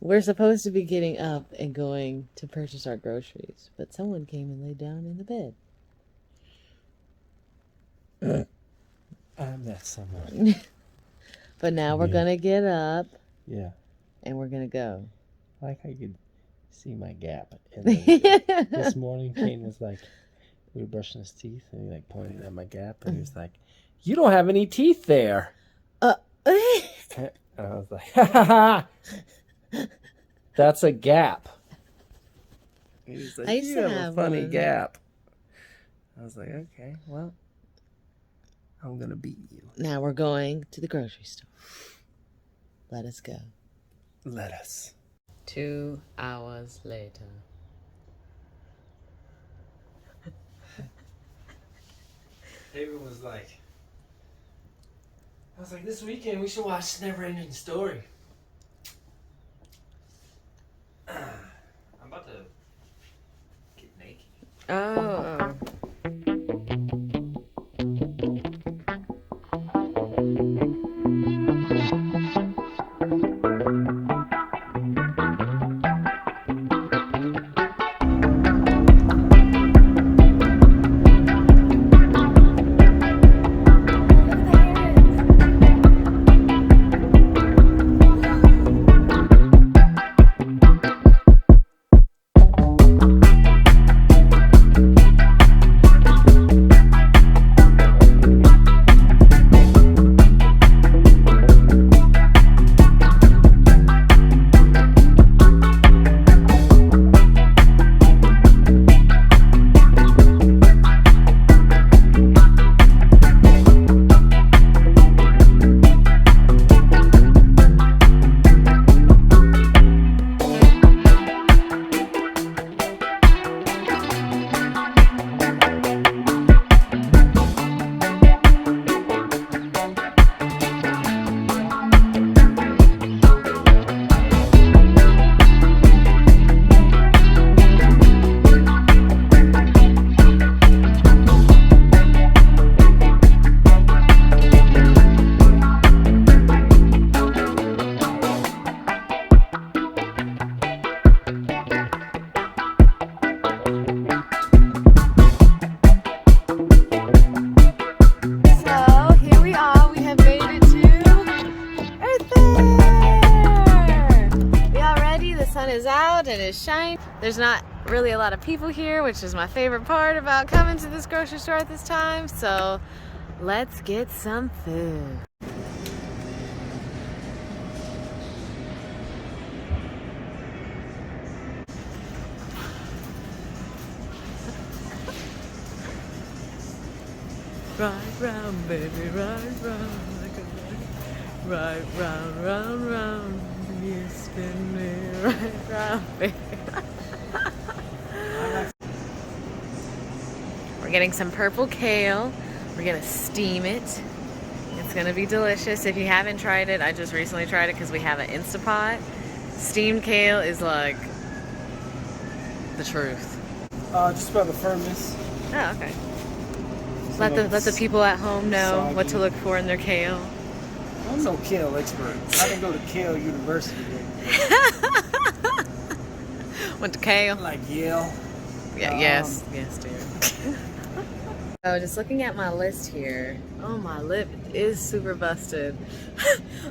We're supposed to be getting up and going to purchase our groceries, but someone came and laid down in the bed. I met someone. But now we're gonna get up. Yeah. And we're gonna go. Like I could see my gap. And then this morning, Kane was like, we were brushing his teeth, and he like pointed at my gap, and he was like, "You don't have any teeth there." And I was like, "Ha ha ha! That's a gap." And he's like, "You have a funny gap." I was like, "Okay, well, I'm gonna beat you." Now we're going to the grocery store. Let us go. Let us. 2 hours later. David was like, I was like, this weekend we should watch Never Ending Story. I'm about to get naked. Oh. And it's shining. There's not really a lot of people here, which is my favorite part about coming to this grocery store at this time. So let's get some food. Ride round, baby, ride round like a ride. Ride round, round, round. You spin me right round, baby. We're getting some purple kale. We're gonna steam it. It's gonna be delicious. If you haven't tried it, I just recently tried it because we have an Instapot. Steamed kale is like the truth. Just about the firmness. Oh, okay. Let the people at home know what to look for in their kale. I'm no kale expert. I didn't go to Kale University. Went to Kale? Like Yale. Yeah, yes, dude. So just looking at my list here. Oh, my lip is super busted.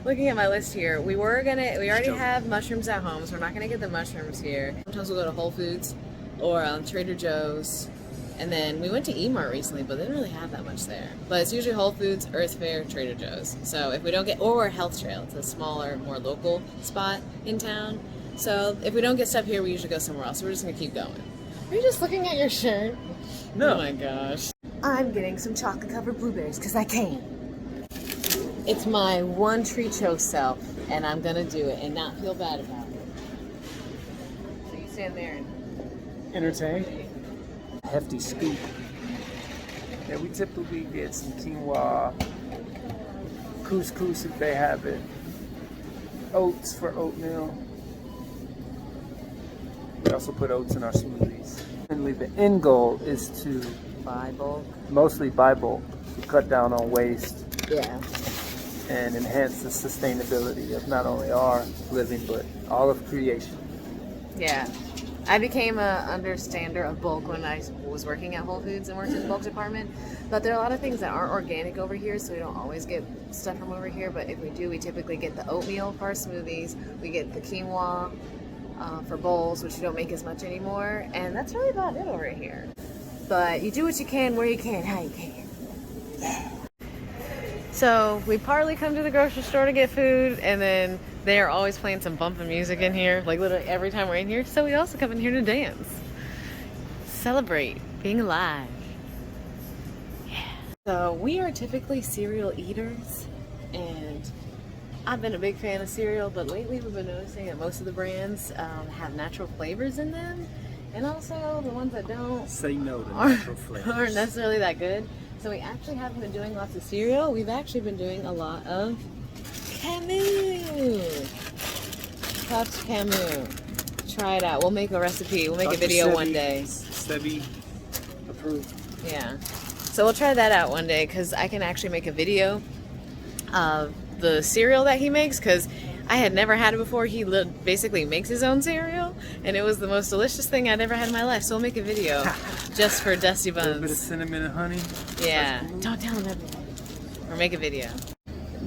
Looking at my list here, we already have mushrooms at home, so we're not gonna get the mushrooms here. Sometimes we'll go to Whole Foods or Trader Joe's. And then we went to E-Mart recently, but they didn't really have that much there. But it's usually Whole Foods, Earth Fare, Trader Joe's. So if we don't get, or Health Trail, it's a smaller, more local spot in town. So if we don't get stuff here, we usually go somewhere else. So we're just gonna keep going. Are you just looking at your shirt? No. Oh my gosh. I'm getting some chocolate covered blueberries because I can. It's my one treat show self, and I'm gonna do it and not feel bad about it. So you stand there and entertain. Hefty scoop. Yeah, we typically get some quinoa, couscous if they have it, oats for oatmeal. We also put oats in our smoothies. And the end goal is to buy bulk. Mostly buy bulk to cut down on waste. Yeah. and enhance the sustainability of not only our living but all of creation. Yeah. I became a understander of bulk when I was working at Whole Foods and worked in the bulk department. But there are a lot of things that aren't organic over here, so we don't always get stuff from over here. But if we do, we typically get the oatmeal for our smoothies. We get the quinoa for bowls, which we don't make as much anymore. And that's really about it over here. But you do what you can, where you can, how you can. So we partly come to the grocery store to get food, and then they are always playing some bumping music in here, like literally every time we're in here. So we also come in here to dance, celebrate being alive. Yeah. So we are typically cereal eaters, and I've been a big fan of cereal, but lately we've been noticing that most of the brands have natural flavors in them, and also the ones that don't Say no to natural flavors. aren't necessarily that good. So we actually haven't been doing lots of cereal. We've actually been doing a lot of Camus. Puffed Camus. Try it out. We'll make a recipe. We'll make a video one day. Sebi approved. Yeah. So we'll try that out one day, because I can actually make a video of the cereal that he makes, because I had never had it before. He basically makes his own cereal, and it was the most delicious thing I'd ever had in my life. So we'll make a video just for Dusty Buns. A little bit of cinnamon and honey. Yeah. Don't tell him everything. Or make a video.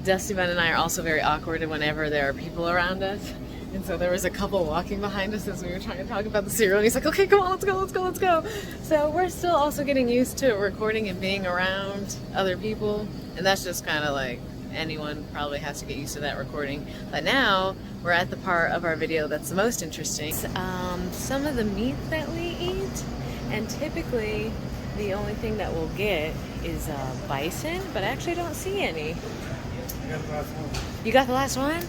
Dusty Bun and I are also very awkward whenever there are people around us. And so there was a couple walking behind us as we were trying to talk about the cereal. And he's like, okay, come on, let's go, let's go, let's go. So we're still also getting used to recording and being around other people. And that's just kind of like, anyone probably has to get used to that recording. But now we're at the part of our video that's the most interesting. Some of the meat that we eat, and typically the only thing that we'll get is bison, but I actually don't see any. You got the last one?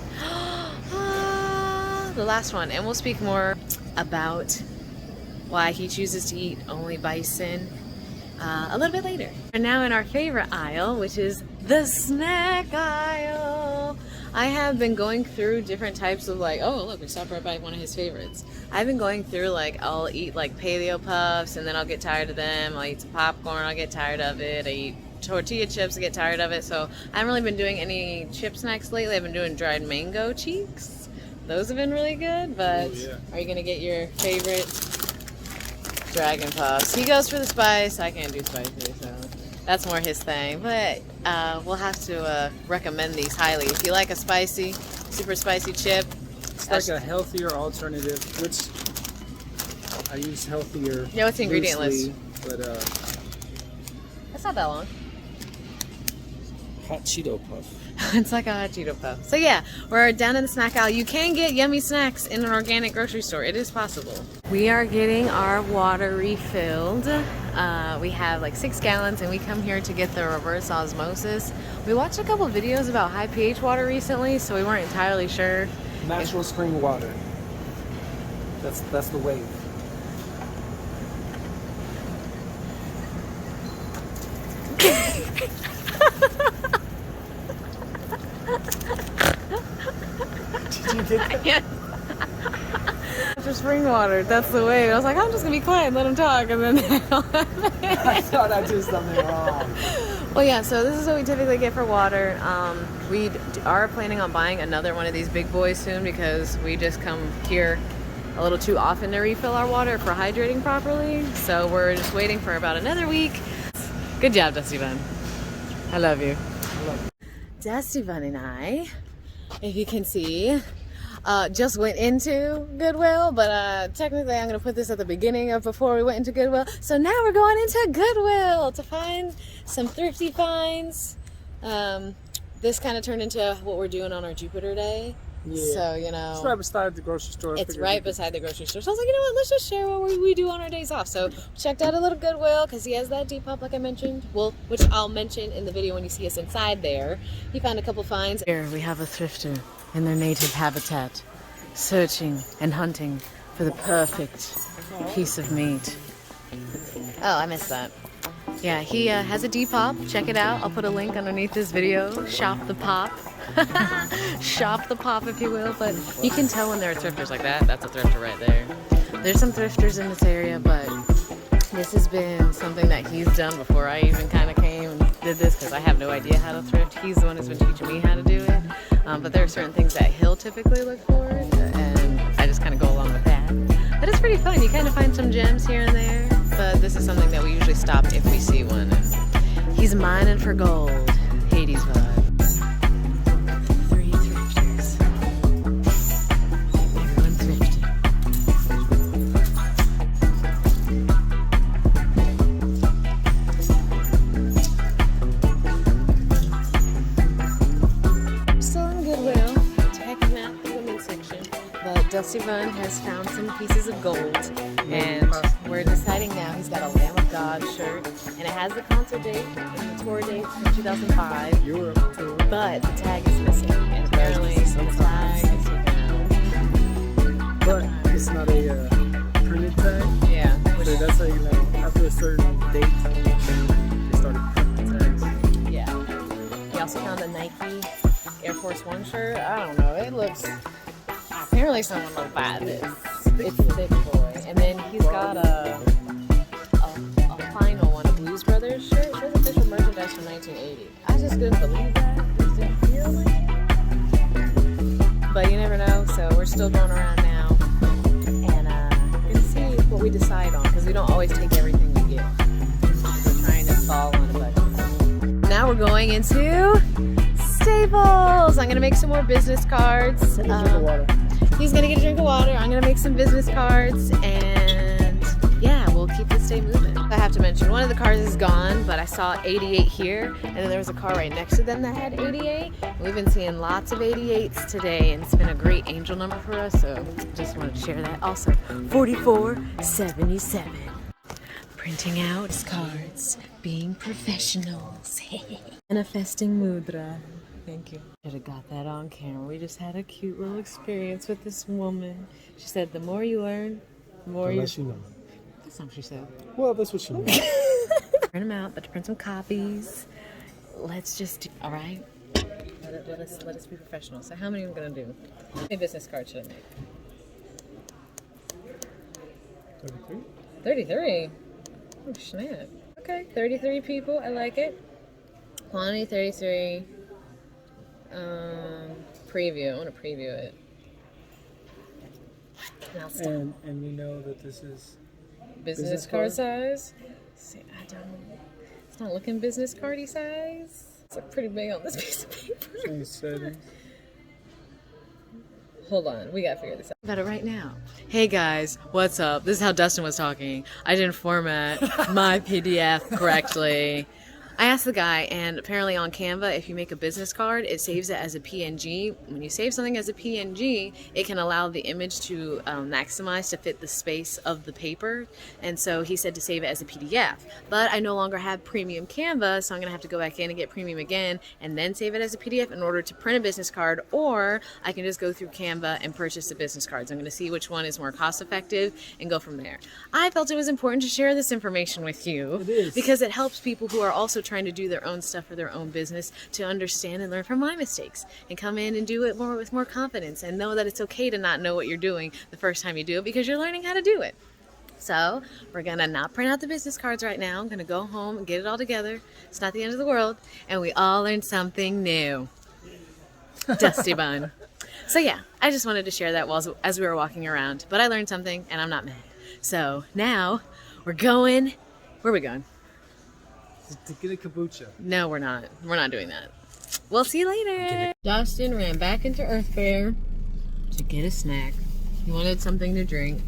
The last one. And we'll speak more about why he chooses to eat only bison a little bit later. We're now in our favorite aisle, which is the snack aisle. I have been going through different types of like, oh look, we stopped right by one of his favorites. I've been going through like, I'll eat like paleo puffs and then I'll get tired of them. I'll eat some popcorn, I'll get tired of it. I eat tortilla chips, I get tired of it. So I haven't really been doing any chip snacks lately. I've been doing dried mango cheeks. Those have been really good, but Are you gonna get your favorite? Dragon puffs. He goes for the spice. I can't do spicy, so that's more his thing. But we'll have to recommend these highly. If you like a spicy, super spicy chip. It's like a healthier alternative, which I use healthier. Yeah, what's the ingredient list? But That's not that long. hot Cheeto puff. It's like a hot Cheeto puff. So yeah, we're down in the snack aisle. You can get yummy snacks in an organic grocery store. It is possible. We are getting our water refilled. We have like 6 gallons, and we come here to get the reverse osmosis. We watched a couple videos about high pH water recently, so we weren't entirely sure. Natural spring water. That's the wave. Did you get that? Yes. Natural spring water, that's the way. I was like, I'm just gonna be quiet and let him talk, and then I thought I did something wrong. Well, yeah, so this is what we typically get for water. We are planning on buying another one of these big boys soon, because we just come here a little too often to refill our water for hydrating properly. So we're just waiting for about another week. Good job, Dusty Bun. I love you. Dusty Bun and I, if you can see, just went into Goodwill, but technically I'm going to put this at the beginning of before we went into Goodwill. So now we're going into Goodwill to find some thrifty finds. This kind of turned into what we're doing on our Jupiter Day. Yeah. So, you know, it's right beside the grocery store. it's right beside the grocery store. So I was like, you know what, let's just share what we do on our days off. So checked out a little Goodwill, because he has that Depop like I mentioned, well, which I'll mention in the video when you see us inside there. He found a couple finds. Here we have a thrifter in their native habitat, searching and hunting for the perfect piece of meat. Oh, I missed that. Yeah, he has a Depop. Check it out. I'll put a link underneath this video. Shop the pop. Shop the pop, if you will. But you can tell when there are thrifters like that. That's a thrifter right there. There's some thrifters in this area, but this has been something that he's done before I even kind of came. did this because I have no idea how to thrift. He's the one who's been teaching me how to do it. But there are certain things that he'll typically look for, and I just kind of go along with that. But it's pretty fun. You kind of find some gems here and there, but this is something that we usually stop if we see one. And he's mining for gold. Hades vibe. 3 thrifters. Everyone thrifty. Still in Goodwill, checking out the women's section. But Dusty Bun has found some pieces of gold, and we're deciding now. He's got a Lamb of God shirt, and it has the concert date and the tour date from 2005. Europe tour. But the tag is missing, and apparently the tag is taken out. But it's not a printed tag. Yeah. So that's how you know after a certain date they started printing tags. Yeah. He also found a Nike Air Force One shirt. I don't know. It looks. Apparently someone will buy this. It's thick boy. And then he's got a final one, a Blues Brothers shirt. It says official merchandise from 1980. I just couldn't believe that. Just didn't feel like it. But you never know, so we're still going around now. And we're gonna see what we decide on, because we don't always take everything we get. We're trying to fall on a budget. Now we're going into Staples. I'm gonna make some more business cards. He's gonna get a drink of water. I'm gonna make some business cards, and yeah, we'll keep this day moving. I have to mention, one of the cars is gone, but I saw 88 here, and then there was a car right next to them that had 88. We've been seeing lots of 88s today, and it's been a great angel number for us, so just wanted to share that. Also, 4477. Printing out cards, being professionals. Manifesting mudra. Thank you. Should have got that on camera. We just had a cute little experience with this woman. She said, the more you learn, the more you know. That's not what she said. Well, that's what she meant. Print them out, but to print some copies. Let's just do, all right? Let us be professional. So how many am I going to do? How many business cards should I make? 33? 33? Oh, snap. Okay, 33 people. I like it. Quantity 33. Preview. I want to preview it. And I'll stop. And we know that this is Business card size. See, I don't. It's not looking business cardy size. It's like pretty big on this piece of paper. 27. Hold on, we gotta figure this out. About it right now. Hey guys, what's up? This is how Dustin was talking. I didn't format my PDF correctly. I asked the guy, and apparently on Canva, if you make a business card, it saves it as a PNG. When you save something as a PNG, it can allow the image to maximize to fit the space of the paper. And so he said to save it as a PDF. But I no longer have premium Canva, so I'm gonna have to go back in and get premium again, and then save it as a PDF in order to print a business card, or I can just go through Canva and purchase the business cards. I'm gonna see which one is more cost effective and go from there. I felt it was important to share this information with you. It is. Because it helps people who are also trying to do their own stuff for their own business to understand and learn from my mistakes and come in and do it more with more confidence and know that it's okay to not know what you're doing the first time you do it because you're learning how to do it. So we're gonna not print out the business cards right now. I'm gonna go home and get it all together. It's not the end of the world, and we all learned something new. Dusty Bun. So yeah, I just wanted to share that as we were walking around, but I learned something and I'm not mad. So now we're going, where are we going? To get a kombucha. No, we're not. We're not doing that. We'll see you later. Dustin ran back into Earth Fair to get a snack. He wanted something to drink.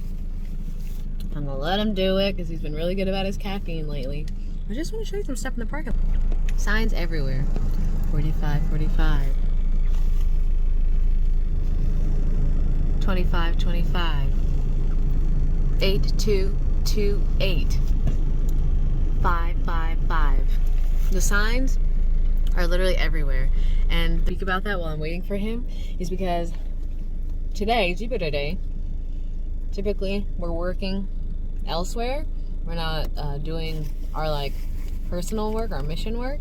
I'm gonna let him do it because he's been really good about his caffeine lately. I just want to show you some stuff in the parking lot. Signs everywhere. 45, 45. 25, 25. 8228. 555. The signs are literally everywhere. And speak about that while I'm waiting for him is because today, Jupiter Day, typically we're working elsewhere. We're not doing our personal work, our mission work.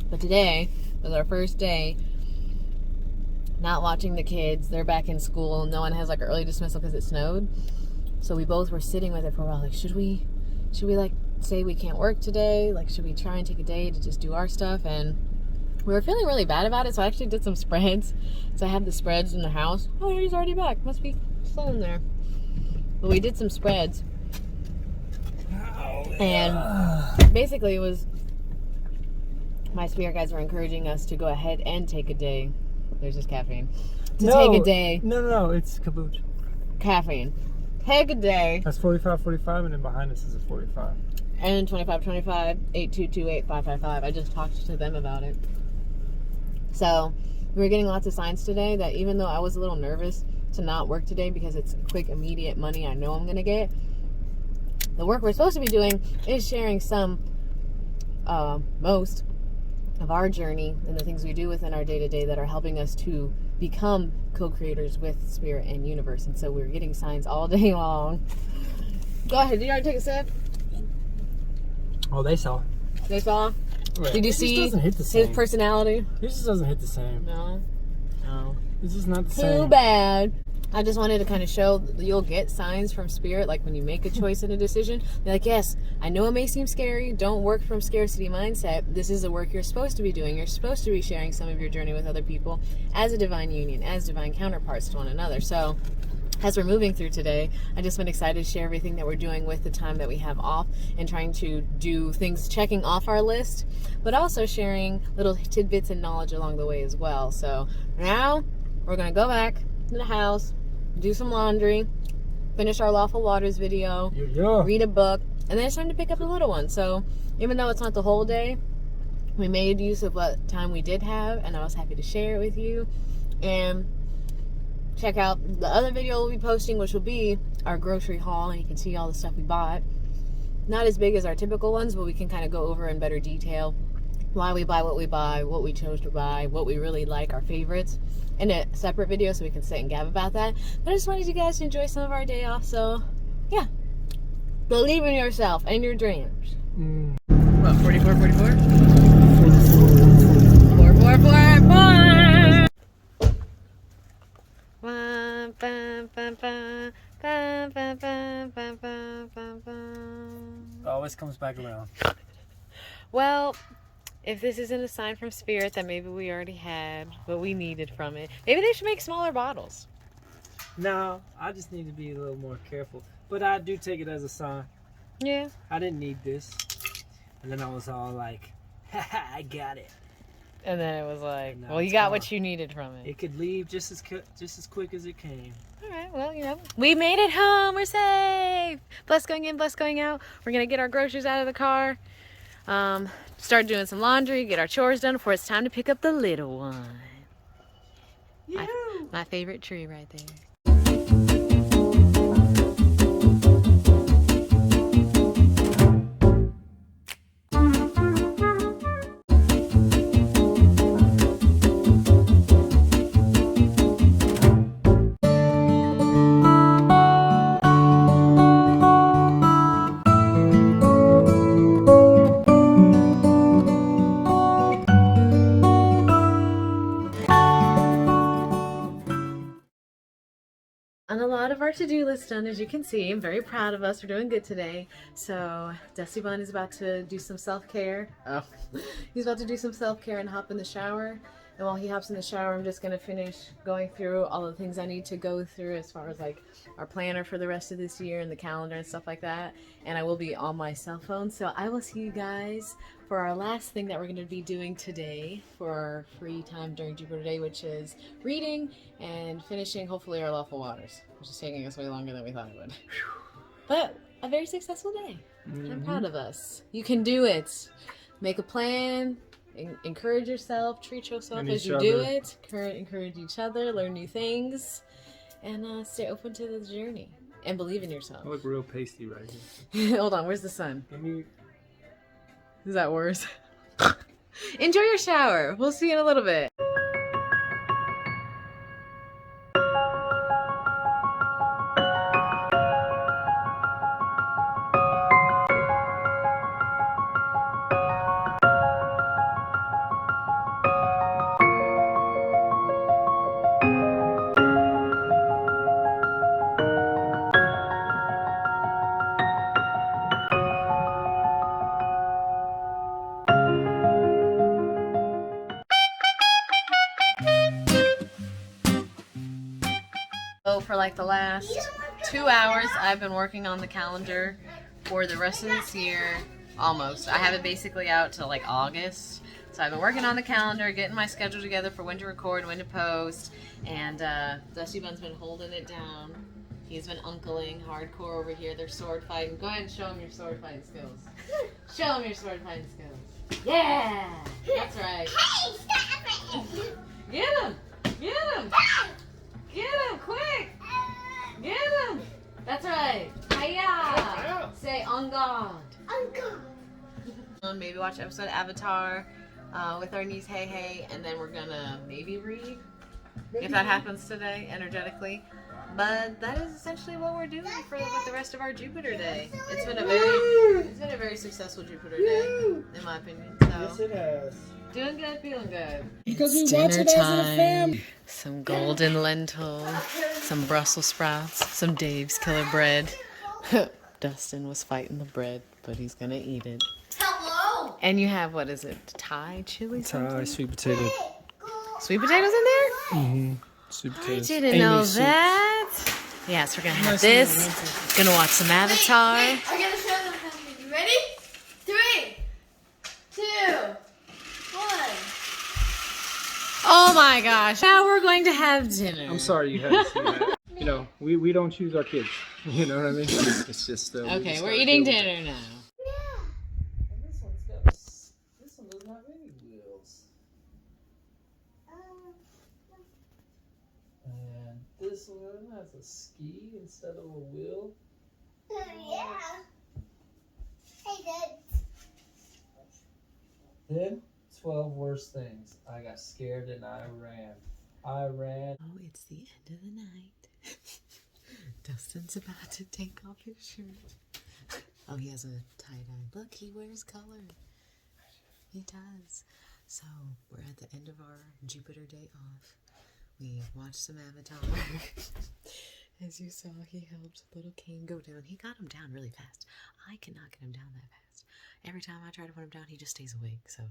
But today was our first day not watching the kids. They're back in school. No one has early dismissal because it snowed. So we both were sitting with it for a while. Should we say we can't work today. Like, should we try and take a day to just do our stuff? And we were feeling really bad about it, so I actually did some spreads. So I have the spreads in the house. Oh, he's already back. Must be still in there. But we did some spreads. And basically it was, my spirit guides were encouraging us to go ahead and take a day. There's just caffeine. Take a day. No, it's kaboot. Caffeine. Take a day. That's 45, and then behind us is a 45. And 2525 8228 555. I just talked to them about it. So we were getting lots of signs today that even though I was a little nervous to not work today because it's quick, immediate money I know I'm going to get, the work we're supposed to be doing is sharing most of our journey and the things we do within our day-to-day that are helping us to become co-creators with spirit and universe. And so we're getting signs all day long. Go ahead. Did you already take a sip? Oh, they saw. They saw? Right. Did you It see just doesn't hit the same. his personality? It just doesn't hit the same. No. It's just not the same. Too bad. I just wanted to kind of show that you'll get signs from spirit, like when you make a choice and a decision. They're like, yes, I know it may seem scary. Don't work from scarcity mindset. This is the work you're supposed to be doing. You're supposed to be sharing some of your journey with other people as a divine union, as divine counterparts to one another. So as we're moving through today, I just been excited to share everything that we're doing with the time that we have off and trying to do things, checking off our list, but also sharing little tidbits and knowledge along the way as well. So now we're going to go back to the house, do some laundry, finish our Lawful Waters video, read a book, and then it's time to pick up the little one. So even though it's not the whole day, we made use of what time we did have, and I was happy to share it with you. And check out the other video we'll be posting, which will be our grocery haul, and you can see all the stuff we bought. Not as big as our typical ones, but we can kind of go over in better detail why we buy, what we chose to buy, what we really like, our favorites, in a separate video so we can sit and gab about that. But I just wanted you guys to enjoy some of our day off, so yeah. Believe in yourself and your dreams. What, 44, 44? 4, 4, 4, 4! Always comes back around. Well, if this isn't a sign from spirit that maybe we already had what we needed from it, maybe they should make smaller bottles. No, I just need to be a little more careful. But I do take it as a sign. Yeah. I didn't need this. And then I was all like, haha, I got it. And then it was like, No, well, you it's got gone. what you needed from it. It could leave just as quick as it came. All right, well, you know, we made it home. We're safe. Blessed going in, blessed going out. We're going to get our groceries out of the car. Start doing some laundry, get our chores done before it's time to pick up the little one. My favorite tree right there. On a lot of our to-do list done, as you can see. I'm very proud of us. We're doing good today. So Dusty Bun is about to do some self-care. Oh, he's about to do some self-care and hop in the shower. And while he hops in the shower, I'm just going to finish going through all the things I need to go through as far as like our planner for the rest of this year and the calendar and stuff like that. And I will be on my cell phone. So I will see you guys for our last thing that we're going to be doing today for our free time during Jupiter Day, which is reading and finishing hopefully our Lawful Waters, which is taking us way longer than we thought it would. But a very successful day. I'm proud of us. You can do it. Make a plan. Encourage yourself, treat yourself as you do it, encourage each other, learn new things, and stay open to the journey and believe in yourself. I look real pasty right here. Hold on, where's the sun? Let me... Is that worse? Enjoy your shower. We'll see you in a little bit. for like the last 2 hours I've been working on the calendar for the rest of this year. Almost. I have it basically out till like August. So I've been working on the calendar, getting my schedule together for when to record, when to post, and Dusty Bun's been holding it down. He's been uncling hardcore over here. They're sword fighting. Go ahead and show him your sword fighting skills. Show him your sword fighting skills. Yeah! That's right. Hey, stop it! Get him! Get him! Get him, quick! Get him! That's right. Hiya! Say on guard. Maybe watch an episode of Avatar with our niece Hey Hey, and then we're gonna maybe read if that happens today energetically. But that is essentially what we're doing for with the rest of our Jupiter day. It's been a very successful Jupiter day, in my opinion. So Yes, it has. doing good, feeling good. Because we It's watch dinner it as a time. fam. Some golden lentils, some Brussels sprouts, some Dave's Killer Bread. Dustin was fighting the bread, but he's gonna eat it. Hello! And you have, what is it, Thai chili Thai something? sweet potato. Sweet potatoes in there? Mm-hmm. Sweet I potatoes. didn't know Amy soup. that. Yes, we're gonna have Nice this. little Gonna watch some Avatar. I'm gonna show them something. You ready? 3, 2, 1. Oh my gosh! Now we're going to have dinner. I'm sorry you had to see that. You know, we don't choose our kids. You know what I mean? It's just Okay, we're eating dinner now. This one doesn't have any wheels. And this one has a ski instead of a wheel. Yeah. Hey, Dad. Then 12 worst things. I got scared and I ran. Oh, it's the end of the night. Dustin's about to take off his shirt. Oh, he has a tie-dye. Look, he wears color. He does. So, we're at the end of our Jupiter day off. We watched some Avatar. As you saw, he helped little Kane go down. He got him down really fast. I cannot get him down that fast. Every time I try to put him down, he just stays awake. So,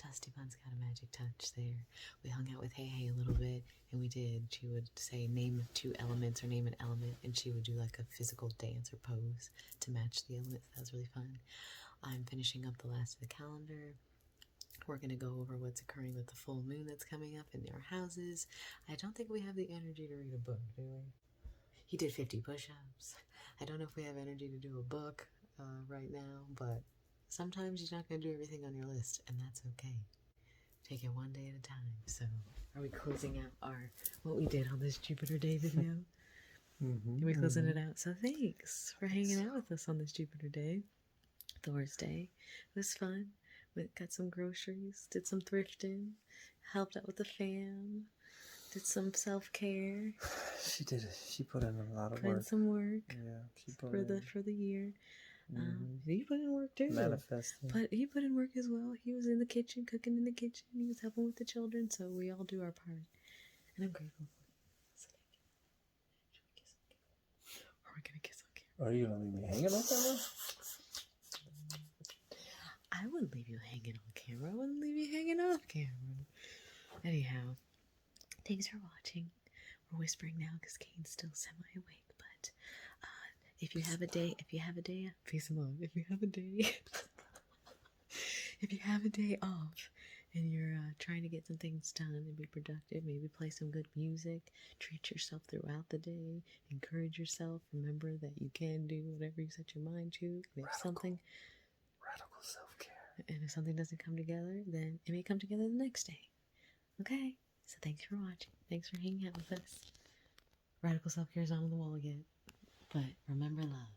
Dusty Bun's got a magic touch there. We hung out with Hey Hey a little bit, and we did. She would say, name 2 elements or name an element, and she would do like a physical dance or pose to match the elements. That was really fun. I'm finishing up the last of the calendar. We're going to go over what's occurring with the full moon that's coming up in our houses. I don't think we have the energy to read a book, do we? He did 50 push-ups. I don't know if we have energy to do a book right now, but sometimes you're not going to do everything on your list, and that's okay. Take it one day at a time. So, are we closing out what we did on this Jupiter day video? Mm-hmm. Are we closing it out? So thanks for hanging out with us on this Jupiter day, Thorsday. It was fun. We got some groceries, did some thrifting, helped out with the fam, did some self-care. She did it. She put in a lot of Put in work. some work Yeah, she put for in. the year. Mhm. He put in work too. Manifesting. But he put in work as well. He was in the kitchen, cooking in the kitchen. He was helping with the children. So we all do our part. And I'm grateful for it. So thank you. Should we kiss on camera? Are we going to kiss on camera? Are you gonna leave me hanging on camera? I wouldn't leave you hanging on camera. I wouldn't leave you hanging off camera. Anyhow, thanks for watching. We're whispering now because Kane's still semi-awake. But if you have a day, peace and love. If you have a day, if you have a day off and you're trying to get some things done and be productive, maybe play some good music, treat yourself throughout the day, encourage yourself. Remember that you can do whatever you set your mind to. And if something Radical self-care. And if something doesn't come together, then it may come together the next day. Okay? So thanks for watching. Thanks for hanging out with us. Radical self-care is on the wall yet. But remember love.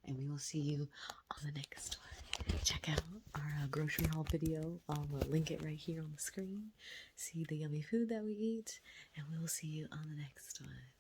And we will see you on the next one. Check out our grocery haul video. I'll link it right here on the screen. See the yummy food that we eat. And we will see you on the next one.